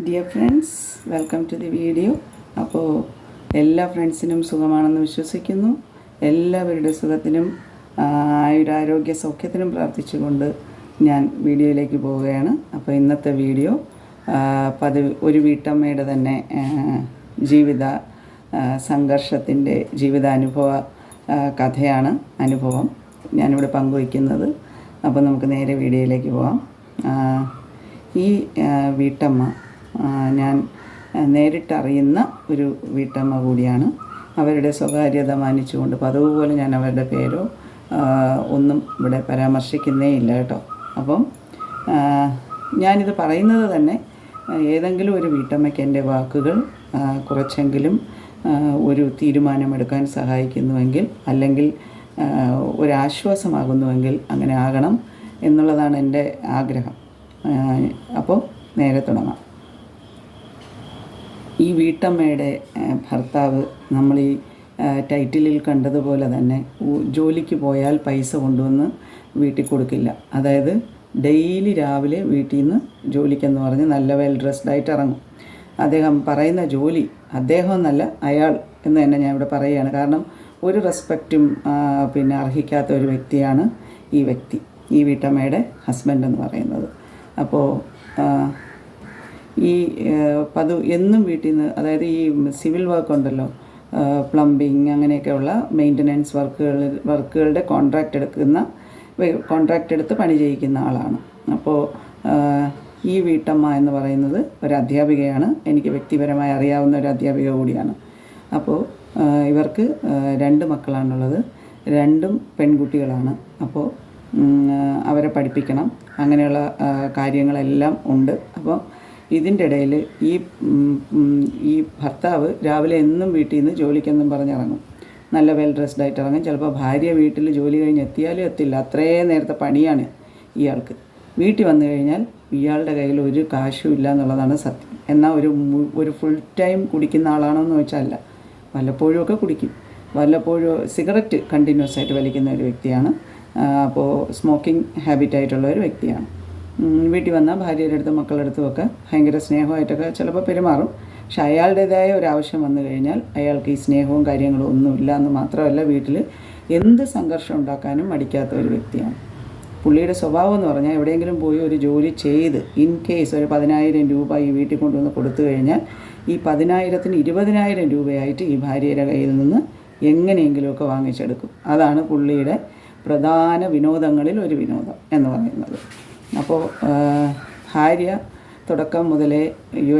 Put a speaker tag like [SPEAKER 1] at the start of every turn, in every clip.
[SPEAKER 1] Dear friends, welcome to the video. അപ്പോൾ എല്ലാ ഫ്രണ്ട്സിനും സുഖമാണെന്ന് വിശ്വസിക്കുന്നു. എല്ലാവരുടെ സുഖത്തിനും ആരോഗ്യ സൗഖ്യത്തിനും പ്രാർത്ഥിച്ചുകൊണ്ട് ഞാൻ വീഡിയോയിലേക്ക് പോവുകയാണ്. അപ്പോൾ ഇന്നത്തെ വീഡിയോ ഒരു വീട്ടമ്മയുടെ തന്നെ ജീവിത സംഘർഷത്തിൻ്റെ ജീവിതാനുഭവ കഥയാണ്, അനുഭവം ഞാനിവിടെ പങ്കുവയ്ക്കുന്നത്. അപ്പോൾ നമുക്ക് നേരെ വീഡിയോയിലേക്ക് പോകാം. ഈ വീട്ടമ്മ ഞാൻ നേരിട്ടറിയുന്ന ഒരു വീട്ടമ്മ കൂടിയാണ്. അവരുടെ സ്വകാര്യത മാനിച്ചുകൊണ്ട് പതിവ് പോലെ ഞാൻ അവരുടെ പേരോ ഒന്നും ഇവിടെ പരാമർശിക്കുന്നേ ഇല്ല കേട്ടോ. അപ്പം ഞാനിത് പറയുന്നത് തന്നെ ഏതെങ്കിലും ഒരു വീട്ടമ്മയ്ക്ക് എൻ്റെ വാക്കുകൾ കുറച്ചെങ്കിലും ഒരു തീരുമാനമെടുക്കാൻ സഹായിക്കുന്നുവെങ്കിൽ, അല്ലെങ്കിൽ ഒരാശ്വാസമാകുന്നുവെങ്കിൽ അങ്ങനെ ആകണം എന്നുള്ളതാണ് എൻ്റെ ആഗ്രഹം. അപ്പോൾ നേരെ തുടങ്ങാം. ഈ വീട്ടമ്മയുടെ ഭർത്താവ് നമ്മൾ ഈ ടൈറ്റിലിൽ കണ്ടതുപോലെ തന്നെ ജോലിക്ക് പോയാൽ പൈസ കൊണ്ടുവന്ന് വീട്ടിൽ കൊടുക്കില്ല. അതായത് ഡെയിലി രാവിലെ വീട്ടിൽ നിന്ന് ജോലിക്കെന്ന് പറഞ്ഞ് നല്ല വെൽ ഡ്രസ്ഡായിട്ട് ഇറങ്ങും. അദ്ദേഹം പറയുന്ന ജോലി അദ്ദേഹം എന്നല്ല, അയാൾ എന്ന് തന്നെ ഞാൻ ഇവിടെ പറയുകയാണ്. കാരണം ഒരു റെസ്പെക്റ്റും അർഹിക്കാത്ത ഒരു വ്യക്തിയാണ് ഈ വീട്ടമ്മയുടെ ഹസ്ബൻഡ് എന്ന് പറയുന്നത്. അപ്പോൾ ഈ എന്നും വീട്ടിൽ നിന്ന്, അതായത് ഈ സിവിൽ വർക്ക് ഉണ്ടല്ലോ, പ്ലംബിങ് അങ്ങനെയൊക്കെയുള്ള മെയിൻ്റനൻസ് വർക്കുകളുടെ കോൺട്രാക്റ്റ് എടുത്ത് പണി ചെയ്യിക്കുന്ന ആളാണ്. അപ്പോൾ ഈ വീട്ടമ്മ എന്ന് പറയുന്നത് ഒരു അധ്യാപികയാണ്. എനിക്ക് വ്യക്തിപരമായി അറിയാവുന്ന ഒരു അധ്യാപിക കൂടിയാണ്. അപ്പോൾ ഇവർക്ക് 2 മക്കളാണുള്ളത്, 2 പെൺകുട്ടികളാണ്. അപ്പോൾ അവരെ പഠിപ്പിക്കണം, അങ്ങനെയുള്ള കാര്യങ്ങളെല്ലാം ഉണ്ട്. അപ്പോൾ ഇതിൻ്റെ ഇടയിൽ ഈ ഭർത്താവ് രാവിലെ എന്നും വീട്ടിൽ നിന്ന് ജോലിക്കെന്നും പറഞ്ഞിറങ്ങും. നല്ല വെൽ ഡ്രസ്ഡായിട്ട് ഇറങ്ങും. ചിലപ്പോൾ ഭാര്യ വീട്ടിൽ ജോലി കഴിഞ്ഞ് എത്തിയാലും എത്തില്ല, അത്രയും നേരത്തെ പണിയാണ് ഇയാൾക്ക്. വീട്ടിൽ വന്നു കഴിഞ്ഞാൽ ഇയാളുടെ കയ്യിൽ ഒരു കാശും ഇല്ല എന്നുള്ളതാണ് സത്യം. എന്നാൽ ഒരു ഫുൾ ടൈം കുടിക്കുന്ന ആളാണോ എന്ന് ചോദിച്ചാൽ അല്ല. വല്ലപ്പോഴുമൊക്കെ കുടിക്കും, വല്ലപ്പോഴും സിഗരറ്റ് കണ്ടിന്യൂസ് ആയിട്ട് വലിക്കുന്ന ഒരു വ്യക്തിയാണ്. അപ്പോൾ സ്മോക്കിംഗ് ഹാബിറ്റായിട്ടുള്ള ഒരു വ്യക്തിയാണ്. വീട്ടിൽ വന്നാൽ ഭാര്യയുടെ അടുത്തും മക്കളുടെ അടുത്തുമൊക്കെ ഭയങ്കര സ്നേഹമായിട്ടൊക്കെ ചിലപ്പോൾ പെരുമാറും. പക്ഷെ അയാളുടേതായ ഒരാവശ്യം വന്നു കഴിഞ്ഞാൽ അയാൾക്ക് ഈ സ്നേഹവും കാര്യങ്ങളും ഒന്നുമില്ല എന്ന് മാത്രമല്ല, വീട്ടിൽ എന്ത് സംഘർഷം ഉണ്ടാക്കാനും മടിക്കാത്ത ഒരു വ്യക്തിയാണ്. പുള്ളിയുടെ സ്വഭാവം എന്ന് പറഞ്ഞാൽ എവിടെയെങ്കിലും പോയി ഒരു ജോലി ചെയ്ത് ഇൻ കേസ് ഒരു 10,000 രൂപ ഈ വീട്ടിൽ കൊണ്ടുവന്ന് കൊടുത്തു കഴിഞ്ഞാൽ ഈ 10,000-ന് 20,000 രൂപയായിട്ട് ഈ ഭാര്യയുടെ കയ്യിൽ നിന്ന് എങ്ങനെയെങ്കിലുമൊക്കെ വാങ്ങിച്ചെടുക്കും. അതാണ് പുള്ളിയുടെ പ്രധാന വിനോദങ്ങളിൽ ഒരു വിനോദം എന്ന് പറയുന്നത്. അപ്പോൾ ഭാര്യ തുടക്കം മുതലേ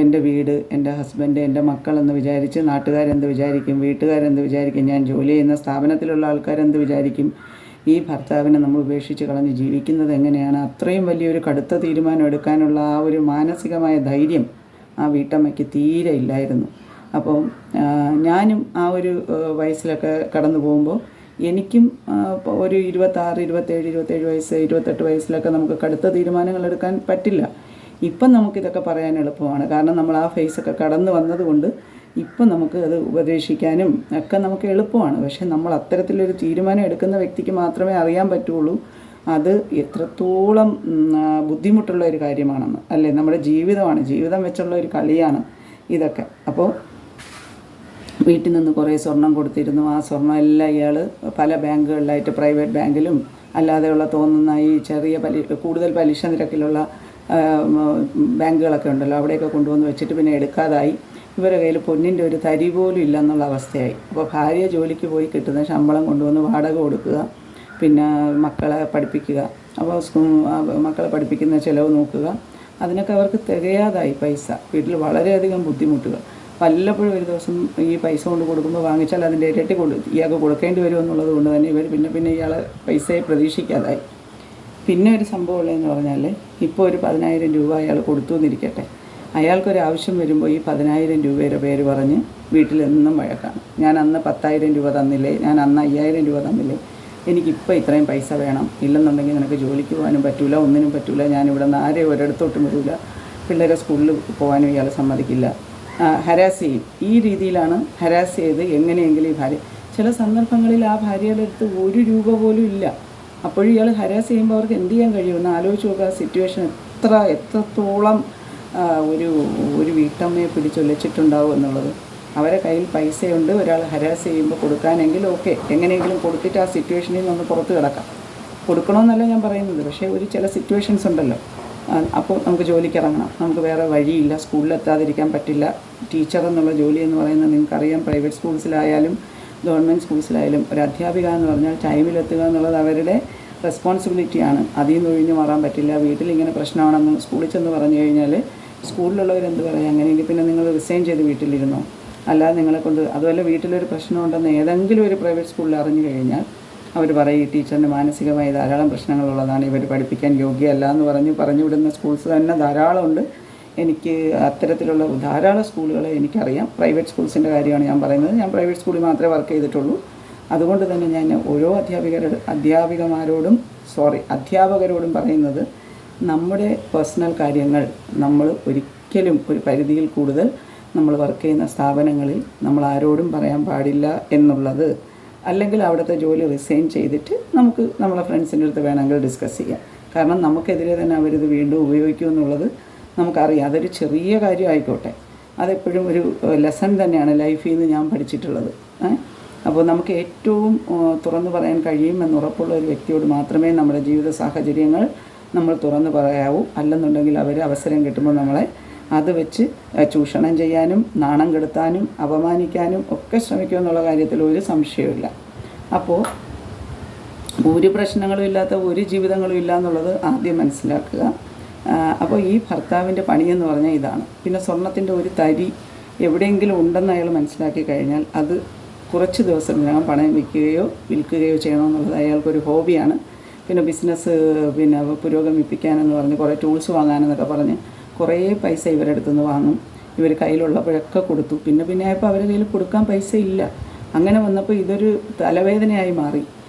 [SPEAKER 1] എൻ്റെ വീട്, എൻ്റെ ഹസ്ബൻഡ്, എൻ്റെ മക്കളെന്ന് വിചാരിച്ച് നാട്ടുകാരെന്ത് വിചാരിക്കും, വീട്ടുകാരെന്ത് വിചാരിക്കും, ഞാൻ ജോലി ചെയ്യുന്ന സ്ഥാപനത്തിലുള്ള ആൾക്കാരെന്ത് വിചാരിക്കും, ഈ ഭർത്താവിനെ നമ്മൾ ഉപേക്ഷിച്ച് കളഞ്ഞ് ജീവിക്കുന്നത് എങ്ങനെയാണ്, അത്രയും വലിയൊരു കടുത്ത തീരുമാനം എടുക്കാനുള്ള ആ ഒരു മാനസികമായ ധൈര്യം ആ വീട്ടമ്മയ്ക്ക് തീരെ ഇല്ലായിരുന്നു. അപ്പോൾ ഞാനും ആ ഒരു വയസ്സിലൊക്കെ കടന്നു പോകുമ്പോൾ എനിക്കും ഒരു 26, 27, 27 വയസ്സ്, 28 വയസ്സിലൊക്കെ നമുക്ക് കടുത്ത തീരുമാനങ്ങൾ എടുക്കാൻ പറ്റില്ല. ഇപ്പം നമുക്കിതൊക്കെ പറയാൻ എളുപ്പമാണ്, കാരണം നമ്മൾ ആ ഫേസൊക്കെ കടന്നു വന്നതുകൊണ്ട് ഇപ്പം നമുക്ക് അത് ഉപദേശിക്കാനും ഒക്കെ നമുക്ക് എളുപ്പമാണ്. പക്ഷേ നമ്മൾ അത്തരത്തിലൊരു തീരുമാനം എടുക്കുന്ന വ്യക്തിക്ക് മാത്രമേ അറിയാൻ പറ്റുള്ളൂ അത് എത്രത്തോളം ബുദ്ധിമുട്ടുള്ള ഒരു കാര്യമാണെന്ന്, അല്ലേ? നമ്മുടെ ജീവിതം വെച്ചുള്ള ഒരു കളിയാണ് ഇതൊക്കെ. അപ്പോൾ വീട്ടിൽ നിന്ന് കുറേ സ്വർണം കൊടുത്തിരുന്നു. ആ സ്വർണ്ണം എല്ലാം ഇയാൾ പല ബാങ്കുകളിലായിട്ട്, പ്രൈവറ്റ് ബാങ്കിലും അല്ലാതെയുള്ള തോന്നുന്ന ഈ ചെറിയ കൂടുതൽ പലിശ നിരക്കിലുള്ള ബാങ്കുകളൊക്കെ ഉണ്ടല്ലോ, അവിടെയൊക്കെ കൊണ്ടുവന്ന് വെച്ചിട്ട് പിന്നെ എടുക്കാതായി. ഇവരുടെ കയ്യിൽ പൊന്നിൻ്റെ ഒരു തരി പോലും ഇല്ല എന്നുള്ള അവസ്ഥയായി. അപ്പോൾ ഭാര്യ ജോലിക്ക് പോയി കിട്ടുന്ന ശമ്പളം കൊണ്ടുവന്ന് വാടക കൊടുക്കുക, പിന്നെ മക്കളെ പഠിപ്പിക്കുക. അപ്പോൾ മക്കളെ പഠിപ്പിക്കുന്ന ചിലവ് നോക്കുക, അതിനൊക്കെ അവർക്ക് തികയാതായി പൈസ. വീട്ടിൽ വളരെയധികം ബുദ്ധിമുട്ടുകൾ. വല്ലപ്പോഴും ഒരു ദിവസം ഈ പൈസ കൊണ്ട് കൊടുക്കുമ്പോൾ വാങ്ങിച്ചാൽ അതിൻ്റെ ഇരട്ടി ഇയാൾക്ക് കൊടുക്കേണ്ടി വരും എന്നുള്ളത് കൊണ്ട് തന്നെ ഇവർ പിന്നെ ഇയാളെ പൈസയെ പ്രതീക്ഷിക്കാതായി. പിന്നെ ഒരു സംഭവമുള്ളതെന്ന് പറഞ്ഞാൽ, ഇപ്പോൾ ഒരു 10,000 രൂപ അയാൾ കൊടുത്തു എന്നിരിക്കട്ടെ, അയാൾക്കൊരാവശ്യം വരുമ്പോൾ ഈ 10,000 രൂപയുടെ പേര് പറഞ്ഞ് വീട്ടിലെന്നും വഴക്കാണ്. ഞാൻ അന്ന് 10,000 രൂപ തന്നില്ലേ, ഞാൻ അന്ന് 5,000 രൂപ തന്നില്ലേ, എനിക്കിപ്പോൾ ഇത്രയും പൈസ വേണം, ഇല്ലെന്നുണ്ടെങ്കിൽ നിനക്ക് ജോലിക്ക് പോകാനും പറ്റില്ല, ഒന്നിനും പറ്റില്ല, ഞാനിവിടെ നിന്ന് ആരെയും ഒരിടത്തോട്ടും വരില്ല, പിള്ളേരെ സ്കൂളിൽ പോകാനും ഇയാൾ സമ്മതിക്കില്ല, ഹരാസ് ചെയ്യും. ഈ രീതിയിലാണ് ഹരാസ് ചെയ്ത് എങ്ങനെയെങ്കിലും ഈ ഭാര്യ, ചില സന്ദർഭങ്ങളിൽ ആ ഭാര്യയുടെ അടുത്ത് 1 രൂപ പോലും ഇല്ല. അപ്പോഴും ഇയാൾ ഹരാസ് ചെയ്യുമ്പോൾ അവർക്ക് എന്ത് ചെയ്യാൻ കഴിയുമെന്ന് ആലോചിച്ച് നോക്കുക. സിറ്റുവേഷൻ എത്രത്തോളം ഒരു ഒരു വീട്ടമ്മയെ പിടിച്ചൊല്ലിച്ചിട്ടുണ്ടാവും എന്നുള്ളത്. അവരെ കയ്യിൽ പൈസയുണ്ട്, ഒരാൾ ഹരാസ് ചെയ്യുമ്പോൾ കൊടുക്കാനെങ്കിലും ഓക്കെ, എങ്ങനെയെങ്കിലും കൊടുത്തിട്ട് ആ സിറ്റുവേഷനിൽ നിന്ന് പുറത്ത് കിടക്കാം. കൊടുക്കണമെന്നല്ല ഞാൻ പറയുന്നത്, പക്ഷേ ഒരു ചില സിറ്റുവേഷൻസ് ഉണ്ടല്ലോ. അപ്പോൾ നമുക്ക് ജോലിക്ക് ഇറങ്ങണം, നമുക്ക് വേറെ വഴിയില്ല, സ്കൂളിലെത്താതിരിക്കാൻ പറ്റില്ല. ടീച്ചർ എന്നുള്ള ജോലി എന്ന് പറയുന്നത് നിങ്ങൾക്കറിയാം, പ്രൈവറ്റ് സ്കൂൾസിലായാലും ഗവൺമെൻറ് സ്കൂൾസിലായാലും ഒരു അധ്യാപിക എന്ന് പറഞ്ഞാൽ ടൈമിലെത്തുക എന്നുള്ളത് അവരുടെ റെസ്പോൺസിബിലിറ്റിയാണ്. അതിൽ നിന്ന് ഒഴിഞ്ഞു മാറാൻ പറ്റില്ല. വീട്ടിലിങ്ങനെ പ്രശ്നമാണെന്ന് സ്കൂളിൽ ചെന്ന് പറഞ്ഞു കഴിഞ്ഞാൽ സ്കൂളിലുള്ളവരെന്ത് പറയും, അങ്ങനെയെങ്കിൽ പിന്നെ നിങ്ങൾ റിസൈൻ ചെയ്ത് വീട്ടിലിരുന്നോ, അല്ലാതെ നിങ്ങളെ കൊണ്ട്. അതുപോലെ വീട്ടിലൊരു പ്രശ്നമുണ്ടെന്ന് ഏതെങ്കിലും ഒരു പ്രൈവറ്റ് സ്കൂളിൽ അറിഞ്ഞു കഴിഞ്ഞാൽ അവർ പറയും ഈ ടീച്ചറിന് മാനസികമായി ധാരാളം പ്രശ്നങ്ങളുള്ളതാണ്, ഇവർ പഠിപ്പിക്കാൻ യോഗ്യമല്ല എന്ന് പറഞ്ഞു വിടുന്ന സ്കൂൾസ് തന്നെ ധാരാളമുണ്ട്. എനിക്ക് അത്തരത്തിലുള്ള ധാരാളം സ്കൂളുകളെ എനിക്കറിയാം. പ്രൈവറ്റ് സ്കൂൾസിൻ്റെ കാര്യമാണ് ഞാൻ പറയുന്നത്. ഞാൻ പ്രൈവറ്റ് സ്കൂളിൽ മാത്രമേ വർക്ക് ചെയ്തിട്ടുള്ളൂ. അതുകൊണ്ട് തന്നെ ഞാൻ ഓരോ അധ്യാപകരോടും പറയുന്നത്, നമ്മുടെ പേഴ്സണൽ കാര്യങ്ങൾ നമ്മൾ ഒരിക്കലും ഒരു പരിധിയിൽ കൂടുതൽ നമ്മൾ വർക്ക് ചെയ്യുന്ന സ്ഥാപനങ്ങളിൽ നമ്മൾ ആരോടും പറയാൻ പാടില്ല എന്നുള്ളത്. അല്ലെങ്കിൽ അവിടുത്തെ ജോലി റിസൈൻ ചെയ്തിട്ട് നമുക്ക് നമ്മളെ ഫ്രണ്ട്സിൻ്റെ അടുത്ത് വേണമെങ്കിൽ ഡിസ്കസ് ചെയ്യാം. കാരണം നമുക്കെതിരെ തന്നെ അവരിത് വീണ്ടും ഉപയോഗിക്കുമെന്നുള്ളത് നമുക്കറിയാം. അതൊരു ചെറിയ കാര്യം ആയിക്കോട്ടെ, അതെപ്പോഴും ഒരു ലെസൺ തന്നെയാണ് ലൈഫിൽ നിന്ന് ഞാൻ പഠിച്ചിട്ടുള്ളത്. അപ്പോൾ നമുക്ക് ഏറ്റവും തുറന്നു പറയാൻ കഴിയുമെന്ന് ഉറപ്പുള്ള ഒരു വ്യക്തിയോട് മാത്രമേ നമ്മുടെ ജീവിത സാഹചര്യങ്ങൾ നമ്മൾ തുറന്നു പറയാവൂ. അല്ലെന്നുണ്ടെങ്കിൽ അവർ അവസരം കിട്ടുമ്പോൾ നമ്മളെ അത് വെച്ച് ചൂഷണം ചെയ്യാനും നാണം കെടുത്താനും അപമാനിക്കാനും ഒക്കെ ശ്രമിക്കുമെന്നുള്ള കാര്യത്തിൽ ഒരു സംശയവുമില്ല. അപ്പോൾ ഒരു പ്രശ്നങ്ങളും ഇല്ലാത്ത ഒരു ജീവിതങ്ങളും ഇല്ല എന്നുള്ളത് ആദ്യം മനസ്സിലാക്കുക. അപ്പോൾ ഈ ഭർത്താവിൻ്റെ പണിയെന്ന് പറഞ്ഞാൽ ഇതാണ്. പിന്നെ സ്വർണത്തിൻ്റെ ഒരു തരി എവിടെയെങ്കിലും ഉണ്ടെന്ന് അയാൾ മനസ്സിലാക്കി കഴിഞ്ഞാൽ അത് കുറച്ച് ദിവസത്തിനകം പണയം വിൽക്കുകയോ ചെയ്യണമെന്നുള്ളത് അയാൾക്കൊരു ഹോബിയാണ്. പിന്നെ ബിസിനസ് പുരോഗമിപ്പിക്കാനെന്ന് പറഞ്ഞ് കുറേ ടൂൾസ് വാങ്ങാനെന്നൊക്കെ പറഞ്ഞ് കുറേ പൈസ ഇവരുടെ അടുത്തുനിന്ന് വാങ്ങും. ഇവർ കയ്യിലുള്ളപ്പോഴൊക്കെ കൊടുത്തു. പിന്നെ ആയപ്പോൾ അവരുടെ കയ്യിൽ കൊടുക്കാൻ പൈസ ഇല്ല. അങ്ങനെ വന്നപ്പോൾ ഇതൊരു തലവേദനയായി മാറി.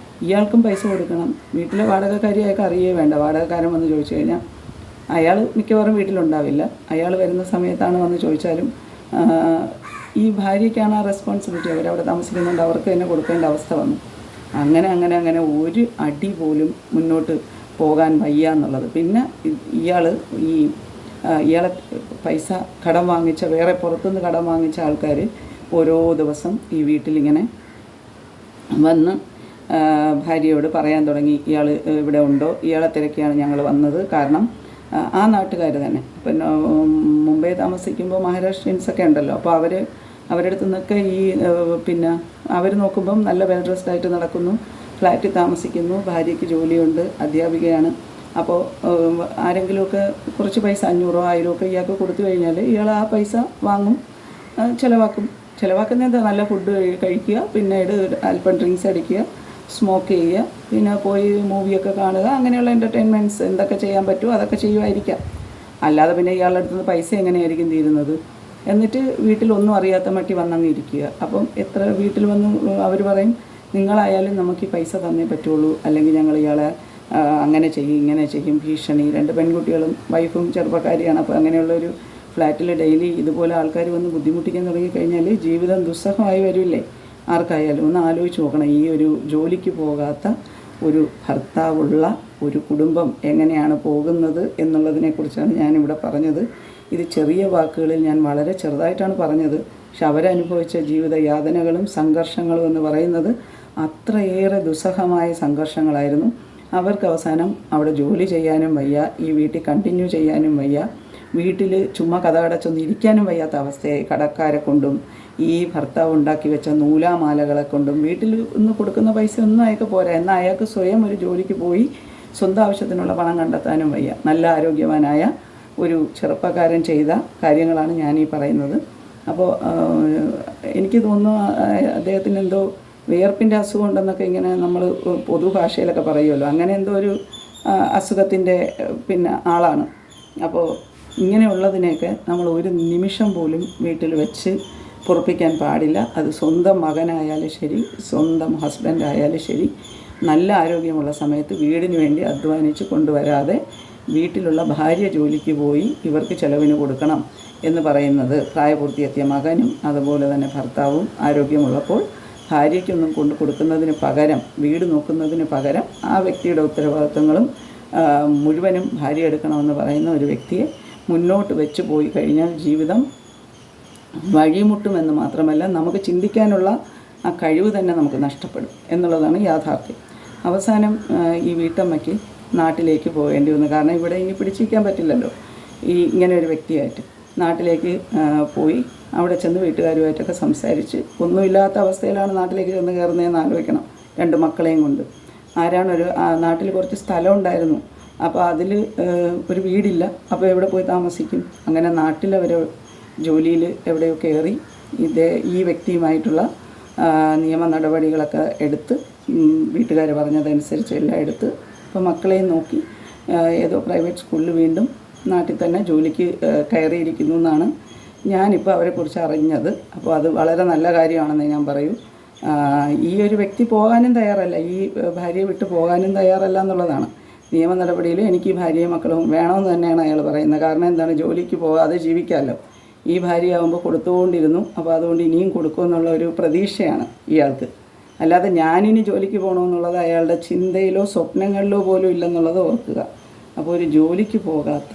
[SPEAKER 1] ഇയാൾക്കും പൈസ കൊടുക്കണം. വീട്ടിലെ വാടകക്കാരിയൊക്കെ അറിയേ വേണ്ട. വാടകക്കാരൻ വന്ന് ചോദിച്ചു കഴിഞ്ഞാൽ അയാൾ മിക്കവാറും വീട്ടിലുണ്ടാവില്ല. അയാൾ വരുന്ന സമയത്താണ് വന്ന് ചോദിച്ചാലും ഈ ഭാര്യയ്ക്കാണ് ആ റെസ്പോൺസിബിലിറ്റി. അവരവിടെ താമസിക്കുന്നുണ്ട്, അവർക്ക് തന്നെ കൊടുക്കേണ്ട അവസ്ഥ വന്നു. അങ്ങനെ ഒരു അടി പോലും മുന്നോട്ട് പോകാൻ വയ്യ എന്നുള്ളത്. പിന്നെ ഇയാളെ പൈസ കടം വാങ്ങിച്ച, വേറെ പുറത്തുനിന്ന് കടം വാങ്ങിച്ച ആൾക്കാർ ഓരോ ദിവസം ഈ വീട്ടിലിങ്ങനെ വന്ന് ഭാര്യയോട് പറയാൻ തുടങ്ങി, ഇയാൾ ഇവിടെ ഉണ്ടോ, ഇയാളെ തിരക്കിയാണ് ഞങ്ങൾ വന്നത്. കാരണം ആ നാട്ടുകാർ തന്നെ പിന്നെ മുംബൈ താമസിക്കുമ്പോൾ മഹാരാഷ്ട്രീയൻസൊക്കെ ഉണ്ടല്ലോ. അപ്പോൾ അവരുടെ അടുത്ത് നിന്നൊക്കെ പിന്നെ അവർ നോക്കുമ്പം നല്ല വെൽ ഡ്രസ്ഡ് ആയിട്ട് നടക്കുന്നു, ഫ്ലാറ്റിൽ താമസിക്കുന്നു, ഭാര്യയ്ക്ക് ജോലിയുണ്ട്, അധ്യാപികയാണ്. അപ്പോൾ ആരെങ്കിലുമൊക്കെ കുറച്ച് പൈസ 500 1000 ഒക്കെ ഇയാൾക്ക് കൊടുത്തു കഴിഞ്ഞാൽ ഇയാൾ ആ പൈസ വാങ്ങും, ചിലവാക്കുന്ന എന്താ, നല്ല ഫുഡ് കഴിക്കുക, പിന്നീട് അല്പം ഡ്രിങ്ക്സ് അടിക്കുക, സ്മോക്ക് ചെയ്യുക, പിന്നെ പോയി മൂവിയൊക്കെ കാണുക, അങ്ങനെയുള്ള എൻ്റർടൈൻമെൻറ്റ്സ് എന്തൊക്കെ ചെയ്യാൻ പറ്റുമോ അതൊക്കെ ചെയ്യുമായിരിക്കാം. അല്ലാതെ പിന്നെ ഇയാളുടെ അടുത്തുനിന്ന് പൈസ എങ്ങനെയായിരിക്കും തീരുന്നത്? എന്നിട്ട് വീട്ടിലൊന്നും അറിയാത്ത മട്ടി വന്നങ്ങ് ഇരിക്കുക. അപ്പം എത്ര വീട്ടിൽ വന്ന് അവർ പറയും, നിങ്ങളായാലും നമുക്ക് ഈ പൈസ തന്നേ പറ്റുള്ളൂ, അല്ലെങ്കിൽ ഞങ്ങൾ ഇയാളെ അങ്ങനെ ചെയ്യും ഇങ്ങനെ ചെയ്യും, ഭീഷണി. 2 പെൺകുട്ടികളും വൈഫും ചെറുപ്പക്കാരിയാണ്. അപ്പോൾ അങ്ങനെയുള്ളൊരു ഫ്ലാറ്റിൽ ഡെയിലി ഇതുപോലെ ആൾക്കാർ വന്ന് ബുദ്ധിമുട്ടിക്കാൻ തുടങ്ങിക്കഴിഞ്ഞാൽ ജീവിതം ദുസ്സഹമായി വരില്ലേ ആർക്കായാലും? ഒന്ന് ആലോചിച്ച് നോക്കണം. ഈ ഒരു ജോലിക്ക് പോകാത്ത ഒരു ഭർത്താവുള്ള ഒരു കുടുംബം എങ്ങനെയാണ് പോകുന്നത് എന്നുള്ളതിനെക്കുറിച്ചാണ് ഞാനിവിടെ പറഞ്ഞത്. ഇത് ചെറിയ വാക്കുകളിൽ ഞാൻ വളരെ ചെറുതായിട്ടാണ് പറഞ്ഞത്. പക്ഷെ അവരനുഭവിച്ച ജീവിത യാതനകളും സംഘർഷങ്ങളും എന്ന് പറയുന്നത് അത്രയേറെ ദുസ്സഹമായ സംഘർഷങ്ങളായിരുന്നു. അവർക്ക് അവസാനം അവിടെ ജോലി ചെയ്യാനും വയ്യ, ഈ വീട്ടിൽ കണ്ടിന്യൂ ചെയ്യാനും വയ്യ, വീട്ടിൽ ചുമ്മാ കഥ അടച്ചൊന്നും ഇരിക്കാനും വയ്യാത്ത അവസ്ഥയായി. കടക്കാരെ കൊണ്ടും ഈ ഭർത്താവ് ഉണ്ടാക്കി വെച്ച നൂലാമാലകളെ കൊണ്ടും വീട്ടിൽ ഒന്ന് കൊടുക്കുന്ന പൈസ ഒന്നും അയാൾക്ക് പോരാ. എന്നാൽ അയാൾക്ക് സ്വയം ഒരു ജോലിക്ക് പോയി സ്വന്തം ആവശ്യത്തിനുള്ള പണം കണ്ടെത്താനും വയ്യ. നല്ല ആരോഗ്യവാനായ ഒരു ചെറുപ്പക്കാരൻ ചെയ്ത കാര്യങ്ങളാണ് ഞാനീ പറയുന്നത്. അപ്പോൾ എനിക്ക് തോന്നുന്നു അദ്ദേഹത്തിന് എന്തോ വിയർപ്പിൻ്റെ അസുഖം ഉണ്ടെന്നൊക്കെ ഇങ്ങനെ നമ്മൾ പൊതുഭാഷയിലൊക്കെ പറയുമല്ലോ, അങ്ങനെ എന്തോ ഒരു അസുഖത്തിൻ്റെ ആളാണ്. അപ്പോൾ ഇങ്ങനെയുള്ളതിനെയൊക്കെ നമ്മൾ ഒരു നിമിഷം പോലും വീട്ടിൽ വെച്ച് പൊറുപ്പിക്കാൻ പാടില്ല. അത് സ്വന്തം മകനായാലും ശരി, സ്വന്തം ഹസ്ബൻഡ് ആയാലും ശരി, നല്ല ആരോഗ്യമുള്ള സമയത്ത് വീടിന് വേണ്ടി അധ്വാനിച്ച് കൊണ്ടുവരാതെ വീട്ടിലുള്ള ഭാര്യ ജോലിക്ക് പോയി ഇവർക്ക് ചെലവിന് കൊടുക്കണം എന്ന് പറയുന്നത് പ്രായപൂർത്തിയെത്തിയ മകനും അതുപോലെ തന്നെ ഭർത്താവും ആരോഗ്യമുള്ളപ്പോൾ ഭാര്യയ്ക്കൊന്നും കൊണ്ട് കൊടുക്കുന്നതിന് പകരം, വീട് നോക്കുന്നതിന് പകരം ആ വ്യക്തിയുടെ ഉത്തരവാദിത്വങ്ങളും മുഴുവനും ഭാര്യ എടുക്കണമെന്ന് പറയുന്ന ഒരു വ്യക്തിയെ മുന്നോട്ട് വെച്ച് പോയി കഴിഞ്ഞാൽ ജീവിതം വഴിമുട്ടുമെന്ന് മാത്രമല്ല നമുക്ക് ചിന്തിക്കാനുള്ള ആ കഴിവ് തന്നെ നമുക്ക് നഷ്ടപ്പെടും എന്നുള്ളതാണ് യാഥാർത്ഥ്യം. അവസാനം ഈ വീട്ടമ്മയ്ക്ക് നാട്ടിലേക്ക് പോകേണ്ടി വന്നു. കാരണം ഇവിടെ ഇനി പിടിച്ചിരിക്കാൻ പറ്റില്ലല്ലോ ഇങ്ങനെ ഒരു വ്യക്തിയായിട്ട്. നാട്ടിലേക്ക് പോയി അവിടെ ചെന്ന് വീട്ടുകാരുമായിട്ടൊക്കെ സംസാരിച്ച് ഒന്നുമില്ലാത്ത അവസ്ഥയിലാണ് നാട്ടിലേക്ക് ചെന്ന് കയറുന്നതെന്ന് ആലോചിക്കണം. 2 മക്കളെയും കൊണ്ട്. നാട്ടിൽ കുറച്ച് സ്ഥലം ഉണ്ടായിരുന്നു, അപ്പോൾ അതിൽ ഒരു വീടില്ല. അപ്പോൾ എവിടെ പോയി താമസിക്കും? അങ്ങനെ നാട്ടിലവർ ജോലിയിൽ എവിടെയോ കയറി ഈ വ്യക്തിയുമായിട്ടുള്ള നിയമ നടപടികളൊക്കെ എടുത്ത് വീട്ടുകാർ പറഞ്ഞതനുസരിച്ച് എല്ലാം എടുത്ത് ഇപ്പോൾ മക്കളെയും നോക്കി ഏതോ പ്രൈവറ്റ് സ്കൂളിൽ വീണ്ടും നാട്ടിൽ തന്നെ ജോലിക്ക് കയറിയിരിക്കുന്നു എന്നാണ് ഞാനിപ്പോൾ അവരെക്കുറിച്ച് അറിഞ്ഞത്. അപ്പോൾ അത് വളരെ നല്ല കാര്യമാണെന്ന് ഞാൻ പറയൂ. ഈ ഒരു വ്യക്തി പോകാനും തയ്യാറല്ല, ഈ ഭാര്യയെ വിട്ട് പോകാനും തയ്യാറല്ല എന്നുള്ളതാണ്. നിയമ നടപടിയിൽ എനിക്ക് ഈ ഭാര്യയും മക്കളും വേണമെന്ന് തന്നെയാണ് അയാൾ പറയുന്നത്. കാരണം എന്താണ്, ജോലിക്ക് പോകാതെ ജീവിക്കാമല്ലോ. ഈ ഭാര്യയാകുമ്പോൾ കൊടുത്തുകൊണ്ടിരുന്നു, അപ്പോൾ അതുകൊണ്ട് ഇനിയും കൊടുക്കുമെന്നുള്ള ഒരു പ്രതീക്ഷയാണ് ഇയാൾക്ക്. അല്ലാതെ ഞാനിനി ജോലിക്ക് പോകണമെന്നുള്ളത് അയാളുടെ ചിന്തയിലോ സ്വപ്നങ്ങളിലോ പോലും ഇല്ലെന്നുള്ളത് ഓർക്കുക. അപ്പോൾ ഒരു ജോലിക്ക് പോകാത്ത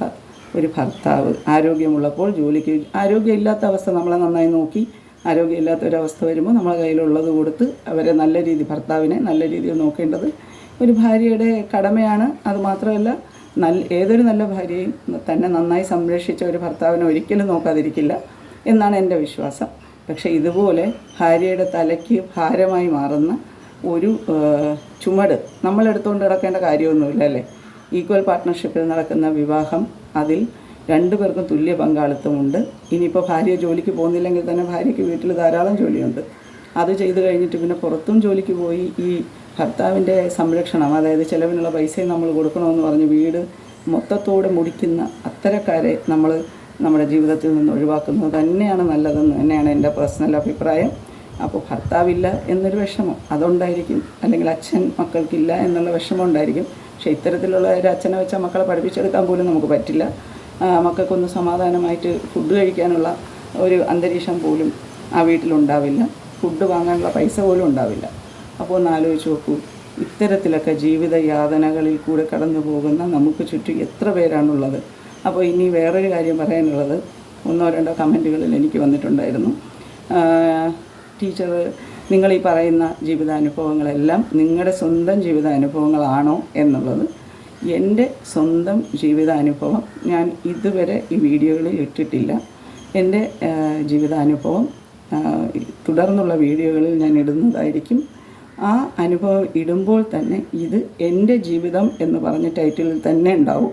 [SPEAKER 1] ഒരു ഭർത്താവ് ആരോഗ്യമുള്ളപ്പോൾ ആരോഗ്യമില്ലാത്ത അവസ്ഥ നമ്മളെ നന്നായി നോക്കി ആരോഗ്യമില്ലാത്തൊരവസ്ഥ വരുമ്പോൾ നമ്മളെ കയ്യിലുള്ളത് കൊടുത്ത് അവരെ ഭർത്താവിനെ നല്ല രീതിയിൽ നോക്കേണ്ടത് ഒരു ഭാര്യയുടെ കടമയാണ്. അതുമാത്രമല്ല ഏതൊരു നല്ല ഭാര്യയും തന്നെ നന്നായി സംരക്ഷിച്ച ഒരു ഭർത്താവിനെ ഒരിക്കലും നോക്കാതിരിക്കില്ല എന്നാണ് എൻ്റെ വിശ്വാസം. പക്ഷേ ഇതുപോലെ ഭാര്യയുടെ തലയ്ക്ക് ഭാരമായി മാറുന്ന ഒരു ചുമട് നമ്മളെടുത്തുകൊണ്ട് കിടക്കേണ്ട കാര്യമൊന്നുമില്ല അല്ലേ. ഈക്വൽ പാർട്ട്ണർഷിപ്പിൽ നടക്കുന്ന വിവാഹം, അതിൽ 2 പേർക്കും തുല്യ പങ്കാളിത്തമുണ്ട്. ഇനിയിപ്പോൾ ഭാര്യ ജോലിക്ക് പോകുന്നില്ലെങ്കിൽ തന്നെ ഭാര്യയ്ക്ക് വീട്ടിൽ ധാരാളം ജോലിയുണ്ട്. അത് ചെയ്ത് കഴിഞ്ഞിട്ട് പിന്നെ പുറത്തും ജോലിക്ക് പോയി ഈ ഭർത്താവിൻ്റെ സംരക്ഷണം, അതായത് ചിലവിനുള്ള പൈസയും നമ്മൾ കൊടുക്കണമെന്ന് പറഞ്ഞ് വീട് മൊത്തത്തോടെ മുടിക്കുന്ന അത്തരക്കാരെ നമ്മൾ നമ്മുടെ ജീവിതത്തിൽ നിന്ന് ഒഴിവാക്കുന്നത് തന്നെയാണ് നല്ലതെന്ന് തന്നെയാണ് എൻ്റെ പേഴ്സണൽ അഭിപ്രായം. അപ്പോൾ ഭർത്താവില്ല എന്നൊരു വിഷമം അതുണ്ടായിരിക്കും, അല്ലെങ്കിൽ അച്ഛൻ മക്കൾക്കില്ല എന്നുള്ള വിഷമം ഉണ്ടായിരിക്കും. പക്ഷേ ഇത്തരത്തിലുള്ള ഒരു അച്ഛനെ വെച്ചാൽ മക്കളെ പഠിപ്പിച്ചെടുക്കാൻ പോലും നമുക്ക് പറ്റില്ല. മക്കൾക്കൊന്ന് സമാധാനമായിട്ട് ഫുഡ് കഴിക്കാനുള്ള ഒരു അന്തരീക്ഷം പോലും ആ വീട്ടിലുണ്ടാവില്ല. ഫുഡ് വാങ്ങാനുള്ള പൈസ പോലും ഉണ്ടാവില്ല. അപ്പോൾ ഒന്ന് ആലോചിച്ച് നോക്കൂ, ഇത്തരത്തിലൊക്കെ ജീവിത യാതനകളിൽ കൂടെ കടന്നു പോകുന്ന നമുക്ക് ചുറ്റും എത്ര പേരാണുള്ളത്. അപ്പോൾ ഇനി വേറൊരു കാര്യം പറയാനുള്ളത്, 1-2 കമൻറ്റുകളിൽ എനിക്ക് വന്നിട്ടുണ്ടായിരുന്നു. ടീച്ചർ, നിങ്ങൾ ഈ പറയുന്ന ജീവിതാനുഭവങ്ങളെല്ലാം നിങ്ങളുടെ സ്വന്തം ജീവിതാനുഭവങ്ങളാണോ എന്നുള്ളത്. എൻ്റെ സ്വന്തം ജീവിതാനുഭവം ഞാൻ ഇതുവരെ ഈ വീഡിയോകളിൽ ഇട്ടിട്ടില്ല. എൻ്റെ ജീവിതാനുഭവം തുടർന്നുള്ള വീഡിയോകളിൽ ഞാൻ ഇടുന്നതായിരിക്കും. ആ അനുഭവം ഇടുമ്പോൾ തന്നെ ഇത് എൻ്റെ ജീവിതം എന്ന് പറഞ്ഞ ടൈറ്റിലിൽ തന്നെ ഉണ്ടാവും.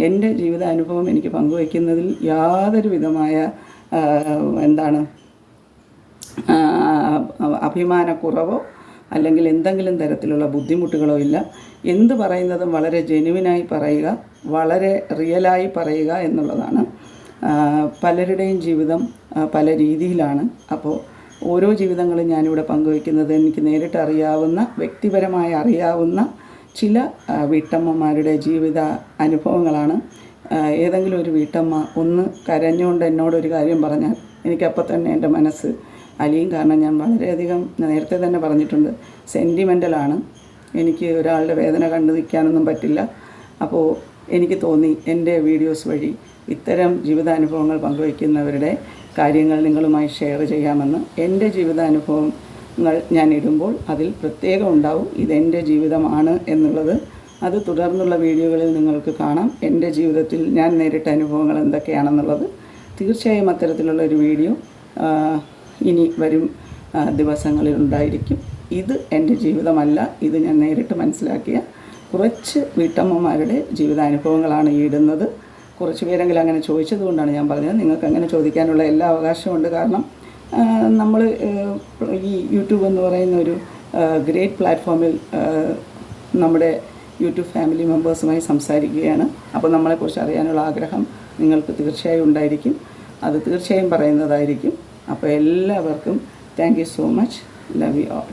[SPEAKER 1] എൻ്റെ ജീവിതാനുഭവം എനിക്ക് പങ്കുവയ്ക്കുന്നതിൽ യാതൊരു വിധമായ അഭിമാനക്കുറവോ അല്ലെങ്കിൽ എന്തെങ്കിലും തരത്തിലുള്ള ബുദ്ധിമുട്ടുകളോ ഇല്ല. എന്ത് പറയുന്നതും വളരെ ജെനുവിനായി പറയുക, വളരെ റിയലായി പറയുക എന്നുള്ളതാണ്. പലരുടെയും ജീവിതം പല രീതിയിലാണ്. അപ്പോൾ ഓരോ ജീവിതങ്ങളും ഞാനിവിടെ പങ്കുവയ്ക്കുന്നത് എനിക്ക് നേരിട്ട് അറിയാവുന്ന, വ്യക്തിപരമായി അറിയാവുന്ന ചില വീട്ടമ്മമാരുടെ ജീവിത അനുഭവങ്ങളാണ്. ഏതെങ്കിലും ഒരു വീട്ടമ്മ ഒന്ന് കരഞ്ഞുകൊണ്ട് എന്നോടൊരു കാര്യം പറഞ്ഞാൽ എനിക്കപ്പോൾ തന്നെ എൻ്റെ മനസ്സ് അലിയും. കാരണം ഞാൻ വളരെയധികം നേരത്തെ തന്നെ പറഞ്ഞിട്ടുണ്ട്, സെൻറ്റിമെൻ്റലാണ്. എനിക്ക് ഒരാളുടെ വേദന കണ്ടു നിൽക്കാനൊന്നും പറ്റില്ല. അപ്പോൾ എനിക്ക് തോന്നി എൻ്റെ വീഡിയോസ് വഴി ഇത്തരം ജീവിതാനുഭവങ്ങൾ പങ്കുവയ്ക്കുന്നവരുടെ കാര്യങ്ങൾ നിങ്ങളുമായി ഷെയർ ചെയ്യാമെന്ന്. എൻ്റെ ജീവിതാനുഭവങ്ങൾ ഞാൻ ഇടുമ്പോൾ അതിൽ പ്രത്യേകം ഉണ്ടാവും ഇതെൻ്റെ ജീവിതമാണ് എന്നുള്ളത്. അത് തുടർന്നുള്ള വീഡിയോകളിൽ നിങ്ങൾക്ക് കാണാം. എൻ്റെ ജീവിതത്തിൽ ഞാൻ നേരിട്ട അനുഭവങ്ങൾ എന്തൊക്കെയാണെന്നുള്ളത്. തീർച്ചയായും അത്തരത്തിലുള്ളൊരു വീഡിയോ ഇനി വരും ദിവസങ്ങളിൽ ഉണ്ടായിരിക്കും. ഇത് എൻ്റെ ജീവിതമല്ല, ഇത് ഞാൻ നേരിട്ട് മനസ്സിലാക്കിയ കുറച്ച് വീട്ടമ്മമാരുടെ ജീവിതാനുഭവങ്ങളാണ് ഈ ഇടുന്നത്. കുറച്ച് പേരെങ്കിലും അങ്ങനെ ചോദിച്ചതുകൊണ്ടാണ് ഞാൻ പറഞ്ഞത്. നിങ്ങൾക്ക് അങ്ങനെ ചോദിക്കാനുള്ള എല്ലാ അവകാശമുണ്ട്. കാരണം നമ്മൾ ഈ യൂട്യൂബ് എന്ന് പറയുന്ന ഒരു ഗ്രേറ്റ് പ്ലാറ്റ്ഫോമിൽ നമ്മുടെ യൂട്യൂബ് ഫാമിലി മെമ്പേഴ്സുമായി സംസാരിക്കുകയാണ്. അപ്പോൾ നമ്മളെക്കുറിച്ച് അറിയാനുള്ള ആഗ്രഹം നിങ്ങൾക്ക് തീർച്ചയായും ഉണ്ടായിരിക്കും. അത് തീർച്ചയായും പറയുന്നതായിരിക്കും. അപ്പോൾ എല്ലാവർക്കും thank you so much. Love you all.